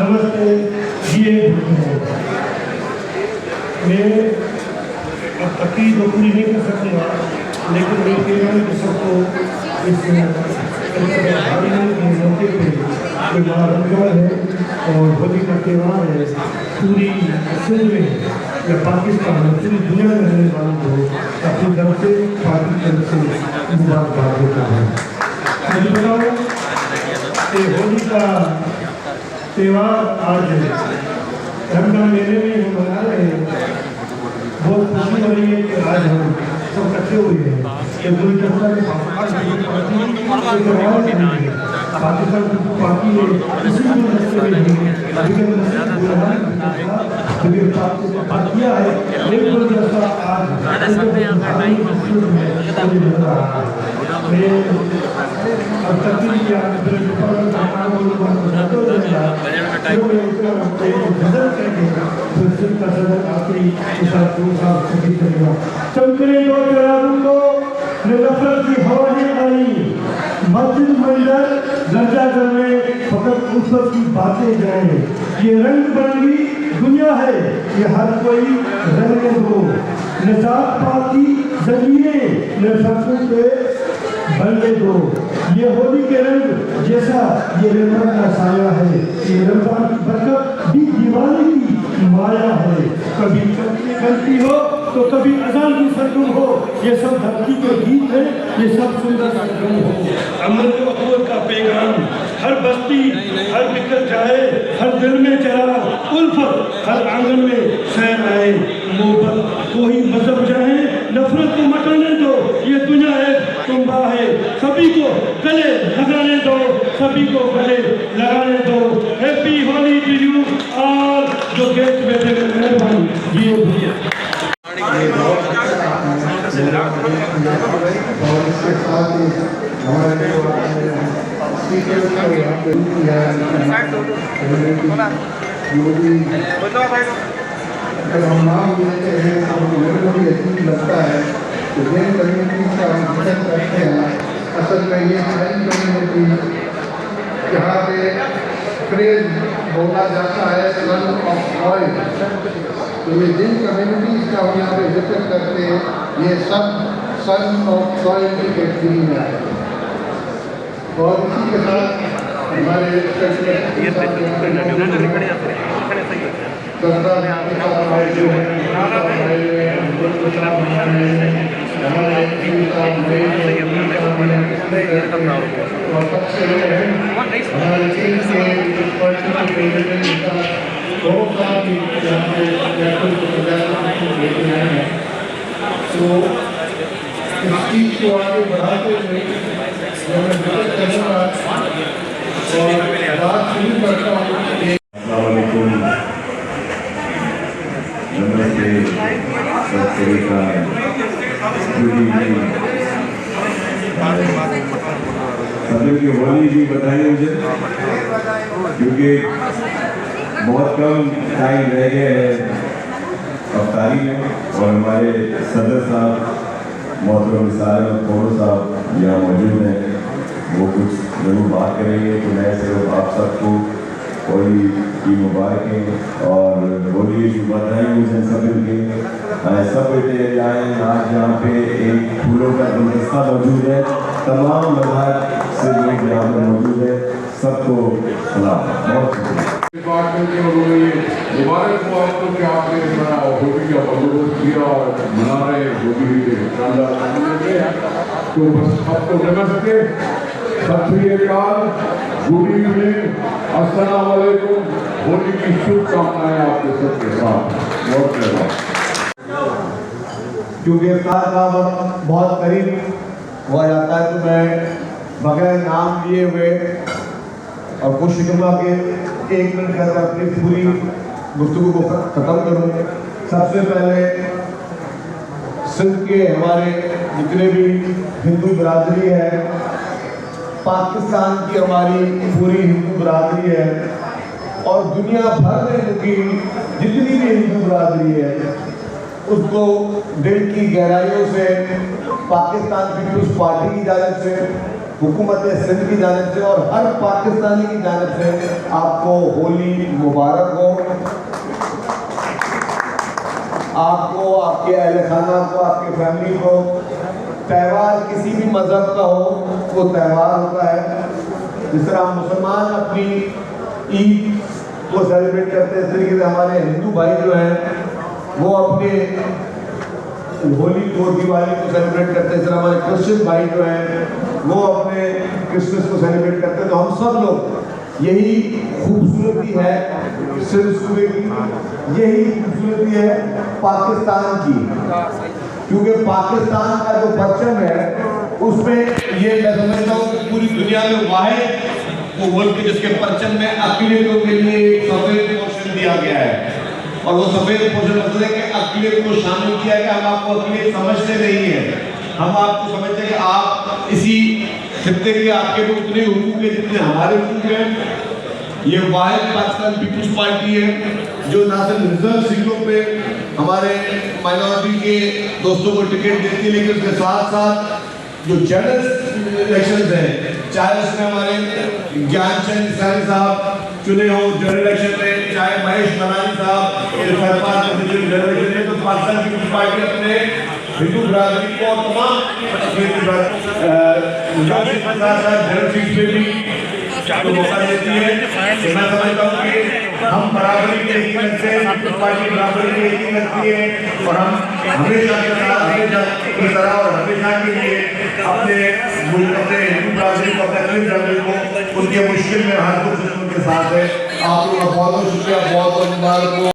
नमस्ते जी। मैं अब तकलीफ तो पूरी नहीं कर सकूँगा, लेकिन मैं कहना कि सबको इस मौके पे जो रमजान है और होली का त्यौहार है, पूरी सिंध में या पाकिस्तान में पूरी दुनिया में रहने वालों को अपनी तरफ से पार्टी तरफ से मुबारकबाद देता है। मुझे बताओ कि होली का त्यौहार आज रमजान महीने में हम मना रहे हैं। बहुत खुशी हो रही है कि आज हम सब इकट्ठे हुए हैं कि पाकिस्तान की पार्टी है, इसी को रस्ते में नहीं किया है, लेकिन आज अब तकलीफ किया चमकने दो चरागों को नफरत की हवाएं आई, मस्जिद मंदिर दर्जा घर में फकत उल्फत की बातें जाए। ये रंग बिरंगी दुनिया है, ये हर कोई रहने दो। निजात पाकी जरिए नफरतों पे बनने दो। ये होली के रंग जैसा ये रमजान का साया है, ये रमजान की बरकत भी दिवाली की माया है। कभी करती हो तो कभी अजान की सरगम हो, ये सब धरती के गीत है, ये सब सुंदर सरगम हो। अमन को अकबर का पैगाम हर बस्ती हर बिखर जाए, हर दिल में चला उल्फत, हर आंगन में सैर आए मोहब्बत। कोई मजहब जाए नफरत को मटाने दो, ये दुनिया है तुम्बा है, सभी को गले लगाने दो, सभी को गले लगाने दो। हैप्पी होली टू यू और जो गेस्ट बैठे मेहरबानी ये और इसके साथ ही हमारे अगर हम नाम लेते हैं तो मेरे को भी अजीब लगता है कि जैन कम्युनिटी का हम जिक्र करते हैं। असल में ये जैन कम्युनिटी जहाँ पे फ्रेज बोला जाता है सन ऑफ ऑयल, तो ये जिन कम्युनिटीज़ का हम यहाँ पे जिक्र करते हैं ये सब सन ऑफ सॉइल की कैटेगरी में आए। और इसी के साथ हमारे तो इस चीज़ को आगे बढ़ाते हुए बात शुरू करता हूँ। सभी की होली भी बताइए मुझे, क्योंकि बहुत कम टाइम रह गए हैं अफ्तारी में और हमारे सदर साहब मोहतरम कौर साहब यहाँ मौजूद हैं, वो कुछ जरूर बात करेंगे। तो मैं सिर्फ आप सबको होली की मुबारकें और होली की बधाई मुझे सब के सब बेटे आए। आज यहाँ पे एक फूलों का गुलदस्ता मौजूद है, तमाम मज़हब से लोग यहाँ पर मौजूद है, सबको सलाम। बहुत मुबारकबाद को क्या आपने इतना होली का बंदोबस्त किया और मना रहे होली तो बस आपको नमस्ते, सत श्री अकाल, गुड इवनिंग, अस्सलाम वालेकुम। होली की शुभकामनाएं आपके सबके साथ। बहुत धन्यवाद। क्योंकि इफ्तार का वक्त बहुत करीब हो जाता है तो मैं बगैर नाम लिए हुए और कोशिश करूँगा कि 1 मिनट के अंदर अपनी पूरी गुफ्तगू को ख़त्म करूँ। सबसे पहले सिंध के हमारे जितने भी हिंदू बिरादरी है, पाकिस्तान की हमारी पूरी हिंदू बिरादरी है और दुनिया भर में की जितनी भी हिंदू बिरादरी है, उसको दिल की गहराइयों से पाकिस्तान पीपल्स पार्टी की जानिब से, हुकूमत सिंध की जानिब से और हर पाकिस्तानी की जानिब से आपको होली मुबारक हो। आपको, आपके अहल खाना को, आपके फैमिली को, त्यौहार किसी भी मज़हब का हो वो त्यौहार होता है। जिस तरह हम मुसलमान अपनी ईद को सेलिब्रेट करते हैं, इस तरीके से हमारे हिंदू भाई जो हैं वो अपने होली को, दिवाली को सेलिब्रेट करते हैं। इस तरह हमारे क्रिश्चियन भाई जो हैं वो अपने क्रिसमस को सेलिब्रेट करते हैं। तो हम सब लोग, यही खूबसूरती है सिर्फ सूबे की, यही खूबसूरती है पाकिस्तान की, क्योंकि पाकिस्तान का जो परचम है उसमें ये मैं समझता हूँ कि पूरी दुनिया में वाहिद वो मुल्क जिसके परचम में अक़लियतों के लिए एक सफ़ेद पोर्शन दिया गया है। और वो सफ़ेद पोर्शन मतलब है कि अक़लियत को शामिल किया गया। हम आपको अक़लियत समझते नहीं है, हम आपको समझते हैं कि आप इसी खित्ते के, आपके भी उतने हुकूक है जितने हमारे हुकूक हैं। ये वाहिद पाकिस्तान पीपल्स पार्टी है जो ना सिर्फ रिजर्व सीटों पे हमारे माइनॉरिटी के दोस्तों को टिकट देती है, लेकिन उसके साथ साथ जो जनरल इलेक्शन है, चाहे उसमें हमारे ज्ञानचंद निसारी साहब चुने हो जनरल इलेक्शन में, चाहे महेश मलानी साहब जनरल इलेक्शन में, तो पाकिस्तान पीपल्स पार्टी अपने हिंदू बिरादरी को और तमाम जनरल सीट पे भी तो मौका देती है। तो मैं समझता हूँ कि हम बराबरी के यकीन से, पीपल्स पार्टी बराबरी के यकीन रखती है और हम हमेशा की तरह और हमेशा के लिए अपने मुल्क, अपने हिंदू बिरादरी को, अपने दलित बिरादरी को उनके मुश्किल में हर कुछ उनके साथ है। आप लोगों का बहुत बहुत शुक्रिया, बहुत बहुत मुबारक हो।